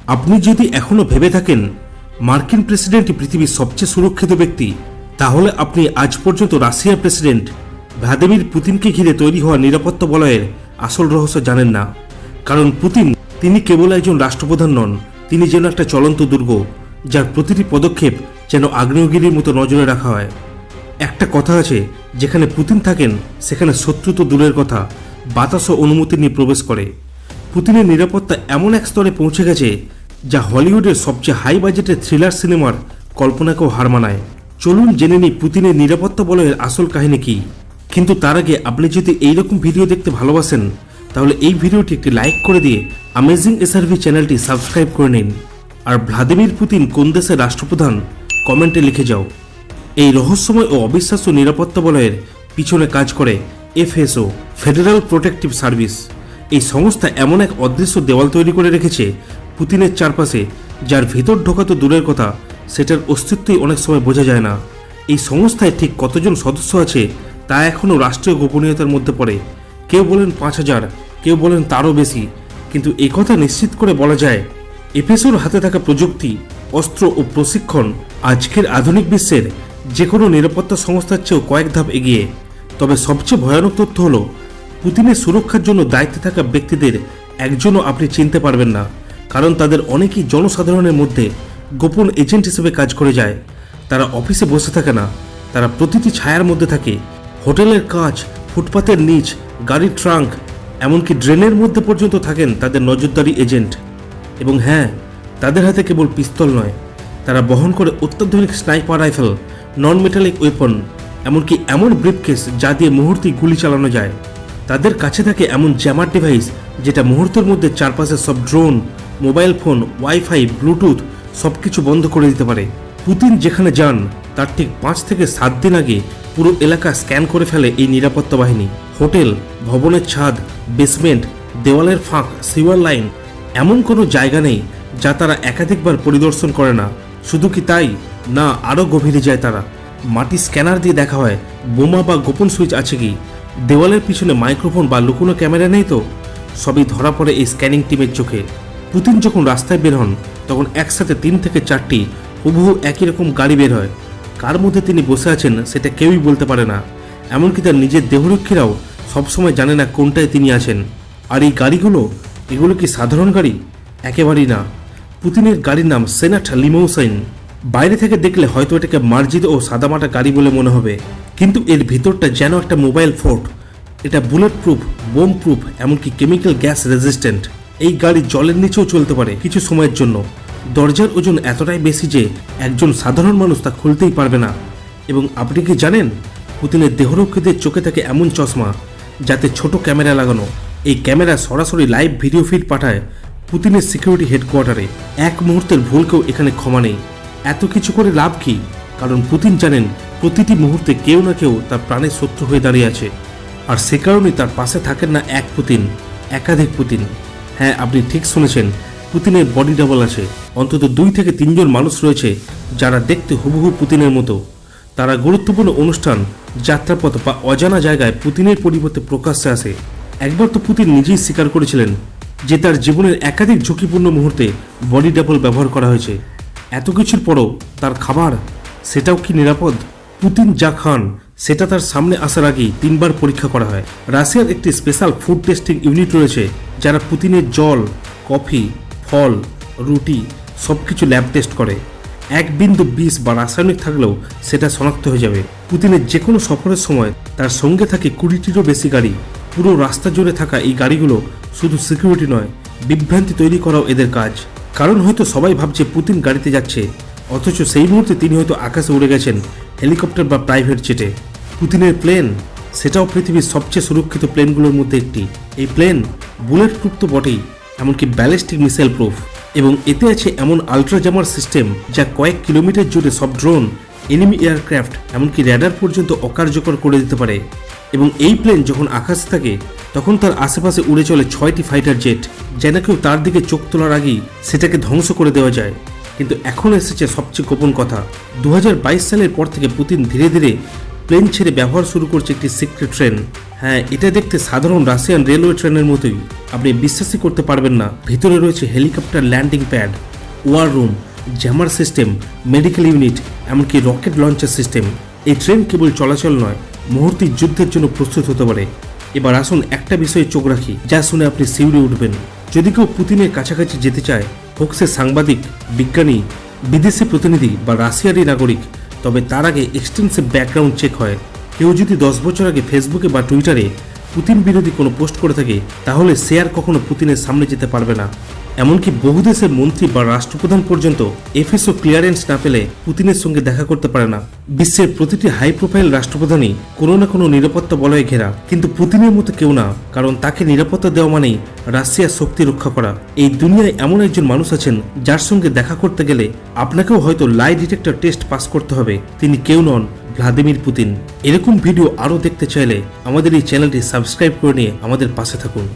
আপনি যদি এখনো ভেবে থাকেন মার্কিন প্রেসিডেন্টই পৃথিবীর সবচেয়ে সুরক্ষিত ব্যক্তি, তাহলে আপনি আজ পর্যন্ত রাশিয়ার প্রেসিডেন্ট ভ্লাদিমির পুতিনকে ঘিরে তৈরি হওয়া নিরাপত্তা বলয়ের আসল রহস্য জানেন না। কারণ পুতিন তিনি কেবল একজন রাষ্ট্রপ্রধান নন, তিনি যেন একটা চলন্ত দুর্গ, যার প্রতিটি পদক্ষেপ যেন আগ্নেয়গিরির মতো নজরে রাখা হয়। একটা কথা আছে, যেখানে পুতিন থাকেন সেখানে শত্রু তো দূরের কথা, বাতাসও অনুমতি নিয়ে প্রবেশ করে। পুতিনের নিরাপত্তা এমন এক স্তরে পৌঁছে গেছে যা হলিউডের সবচেয়ে হাই বাজেটের থ্রিলার সিনেমার কল্পনাকেও হার মানায়। চলুন জেনে নিই পুতিনের নিরাপত্তা বলয়ের আসল কাহিনী কি। কিন্তু তার আগে আপনি যদি এইরকম ভিডিও দেখতে ভালোবাসেন তাহলে এই ভিডিওটি একটি লাইক করে দিয়ে অ্যামেজিং এসআরভি চ্যানেলটি সাবস্ক্রাইব করে নিন। আর ভ্লাদিমির পুতিন কোন দেশের রাষ্ট্রপ্রধান কমেন্টে লিখে যাও। এই রহস্যময় ও অবিশ্বাস্য নিরাপত্তা বলয়ের পিছনে কাজ করে FSO ফেডারেল প্রোটেকটিভ সার্ভিস। এই সংস্থা এমন এক অদৃশ্য দেওয়াল তৈরি করে রেখেছে পুতিনের চারপাশে, যার ভিতর ঢোকা তো দূরের কথা, সেটার অস্তিত্বই অনেক সময় বোঝা যায় না। এই সংস্থায় ঠিক কতজন সদস্য আছে তা এখনও রাষ্ট্রীয় গোপনীয়তার মধ্যে পড়ে। কেউ বলেন 5000, কেউ বলেন তারও বেশি, কিন্তু এই কথা নিশ্চিত করে বলা যায় FSOর হাতে থাকা প্রযুক্তি, অস্ত্র ও প্রশিক্ষণ আজকের আধুনিক বিশ্বের যে কোনো নিরাপত্তা সংস্থার চেয়েও কয়েক ধাপ এগিয়ে। তবে সবচেয়ে ভয়ানক তথ্য হলো পুতিনের সুরক্ষার জন্য দায়িত্বে থাকা ব্যক্তিদের একজনও আপনি চিনতে পারবেন না, কারণ তাদের অনেকেই জনসাধারণের মধ্যে গোপন এজেন্ট হিসেবে কাজ করে যায়। তারা অফিসে বসে থাকে না, তারা প্রতিটি ছায়ার মধ্যে থাকে। হোটেলের কাঁচ, ফুটপাতের নিচ, গাড়ির ট্রাঙ্ক, এমনকি ড্রেনের মধ্যে পর্যন্ত থাকেন তাদের নজরদারি এজেন্ট। এবং হ্যাঁ, তাদের হাতে কেবল পিস্তল নয়, তারা বহন করে অত্যাধুনিক স্নাইপার রাইফেল, নন মেটালিক ওয়েপন, এমনকি এমন ব্রিফকেস যা দিয়ে মুহূর্তেই গুলি চালানো যায়। তাদের কাছে থাকে এমন জ্যামার ডিভাইস যেটা মুহূর্তের মধ্যে চারপাশে সব drone, mobile phone, wifi, Bluetooth সবকিছু বন্ধ করে দিতে পারে। পুতিন যেখানে যান তার ঠিক 5 থেকে 7 দিন আগে পুরো এলাকা স্ক্যান করে ফেলে এই নিরাপত্তা বাহিনী। হোটেল, ভবনের ছাদ, বেসমেন্ট, দেওয়ালের ফাঁক, সিওয়ার লাইন, এমন কোনো জায়গা নেই যা তারা একাধিকবার পরিদর্শন করে না। শুধু কি তাই না, আরও গভীরে যায় তারা। মাটি স্ক্যানার দিয়ে দেখা হয় বোমা বা গোপন সুইচ আছে কি, দেওয়ালের পিছনে মাইক্রোফোন বা লুকোনো ক্যামেরা নেই তো। সবই ধরা পড়ে এই স্ক্যানিং টিমের চোখে। পুতিন যখন রাস্তায় বের হন তখন একসাথে 3 থেকে 4টি হুবহু একই রকম গাড়ি বের হয়। কার মধ্যে তিনি বসে আছেন সেটা কেউই বলতে পারে না, এমনকি তার নিজের দেহরক্ষীরাও সবসময় জানে না কোনটায় তিনি আছেন। আর এই গাড়িগুলো, এগুলো কি সাধারণ গাড়ি? একেবারেই না। পুতিনের গাড়ির নাম সেনাট লিমোসাইন। বাইরে থেকে দেখলে হয়তো এটাকে মার্জিত ও সাদামাটা গাড়ি বলে মনে হবে, কিন্তু এর ভিতরটা যেন একটা মোবাইল ফোর্ট। এটা বুলেট প্রুফ, বোম প্রুফ, এমনকি কেমিক্যাল গ্যাস রেজিস্ট্যান্ট। এই গাড়ি জলের নিচেও চলতে পারে কিছু সময়ের জন্য। দরজার ওজন এতটাই বেশি যে একজন সাধারণ মানুষ তা খুলতেই পারবে না। এবং আপনি কি জানেন, পুতিনের দেহরক্ষীদের চোখে থাকে এমন চশমা যাতে ছোট ক্যামেরা লাগানো। এই ক্যামেরা সরাসরি লাইভ ভিডিও ফিড পাঠায় পুতিনের সিকিউরিটি হেডকোয়ার্টারে। এক মুহূর্তের ভুলকেও এখানে ক্ষমা নেই। এত কিছু করে লাভ কি? কারণ পুতিন জানেন প্রতিটি মুহূর্তে কেউ না কেউ তার প্রাণের শত্রু হয়ে দাঁড়িয়ে আছে। আর সে কারণেই তার পাশে থাকেন না এক পুতিন, একাধিক পুতিন। হ্যাঁ, আপনি ঠিক শুনেছেন, পুতিনের বডি ডাবল আছে। অন্তত 2 থেকে 3 জন মানুষ রয়েছে যারা দেখতে হুবহু পুতিনের মতো। তারা গুরুত্বপূর্ণ অনুষ্ঠান, যাত্রাপথ বা অজানা জায়গায় পুতিনের পরিবর্তে প্রকাশ্যে আসে। একবার তো পুতিন নিজেই স্বীকার করেছিলেন যে তার জীবনের একাধিক ঝুঁকিপূর্ণ মুহূর্তে বডি ডাবল ব্যবহার করা হয়েছে। এত কিছুর পরও তার খাবার, সেটাও কি নিরাপদ? পুতিন যা খান সেটা তার সামনে আসার আগেই 3 বার পরীক্ষা করা হয়। রাশিয়ার একটি স্পেশাল ফুড টেস্টিং ইউনিট রয়েছে যারা পুতিনের জল, কফি, ফল, রুটি সবকিছু ল্যাব টেস্ট করে। 1 বিন্দু বিষ বা রাসায়নিক থাকলেও সেটা শনাক্ত হয়ে যাবে। পুতিনের যে কোনো সফরের সময় তার সঙ্গে থাকে 20টিরও বেশি গাড়ি। পুরো রাস্তা জুড়ে থাকা এই গাড়িগুলো শুধু সিকিউরিটি নয়, বিভ্রান্তি তৈরি করাও এদের কাজ। কারণ হয়তো সবাই ভাবছে পুতিন গাড়িতে যাচ্ছে, অথচ সেই মুহূর্তে তিনি হয়তো আকাশে উড়ে গেছেন হেলিকপ্টার বা প্রাইভেট জেটে। পুতিনের প্লেন, সেটাও পৃথিবীর সবচেয়ে সুরক্ষিত প্লেনগুলোর মধ্যে একটি। এই প্লেন বুলেট প্রুফ তো বটেই, এমনকি ব্যালিস্টিক মিসাইল প্রুফ। এবং এতে আছে এমন আলট্রা জামার সিস্টেম যা কয়েক কিলোমিটার জুড়ে সব ড্রোন, এনিমি এয়ারক্রাফট, এমনকি র্যাডার পর্যন্ত অকার্যকর করে দিতে পারে। এবং এই প্লেন যখন আকাশে থাকে তখন তার আশেপাশে উড়ে চলে 6টি ফাইটার জেট, যেন কেউ তার দিকে চোখ তোলার আগেই সেটাকে ধ্বংস করে দেওয়া যায়। কিন্তু এখন এসেছে সবচেয়ে গোপন কথা। 2022 সালের পর থেকে পুতিন ধীরে ধীরে প্লেন ছেড়ে ব্যবহার শুরু করছে একটি সিক্রেট ট্রেন। হ্যাঁ, এটা দেখতে সাধারণ রাশিয়ান রেলওয়ে ট্রেনের মতোই। আপনি বিশ্বাসই করতে পারবেন না, ভিতরে রয়েছে helicopter landing pad, war room, jammer system, medical unit, এমনকি রকেট লঞ্চার সিস্টেম। এই ট্রেন কেবল চলাচল নয়, মুহূর্তে যুদ্ধের জন্য প্রস্তুত হতে পারে। এবার আসুন একটা বিষয়ে চোখ রাখি, যা শুনে আপনি শিউরে উঠবেন। যদি কেউ পুতিনের কাছাকাছি যেতে চায়, হোক সে সাংবাদিক, বিজ্ঞানী, বিদেশি প্রতিনিধি বা রাশিয়ারই নাগরিক, তবে তার আগে এক্সটেন্সিভ ব্যাকগ্রাউন্ড চেক হয়। কেউ যদি 10 বছর আগে ফেসবুকে বা টুইটারে পুতিন বিরোধী কোনো পোস্ট করে থাকে, তাহলে সে আর কখনো পুতিনের সামনে যেতে পারবে না। এমনকি বহু দেশের মন্ত্রী বা রাষ্ট্রপ্রধান পর্যন্ত FSO ক্লিয়ারেন্স না পেলে পুতিনের সঙ্গে দেখা করতে পারে না। বিশ্বের প্রতিটি হাই প্রোফাইল রাষ্ট্রপ্রধানই কোনো না কোনো নিরাপত্তা বলয়ে ঘেরা, কিন্তু পুতিনের মতো কেউ না, কারণ তাকে নিরাপত্তা দেওয়া মানেই রাশিয়ার শক্তি রক্ষা করা। এই দুনিয়ায় এমন একজন মানুষ আছেন যার সঙ্গে দেখা করতে গেলে আপনাকেও হয়তো লাই ডিটেক্টর টেস্ট পাস করতে হবে। তিনি কেউ নন, ভ্লাদিমির পুতিন। এরকম ভিডিও আরও দেখতে চাইলে আমাদের এই চ্যানেলটি সাবস্ক্রাইব করে নিয়ে আমাদের পাশে থাকুন।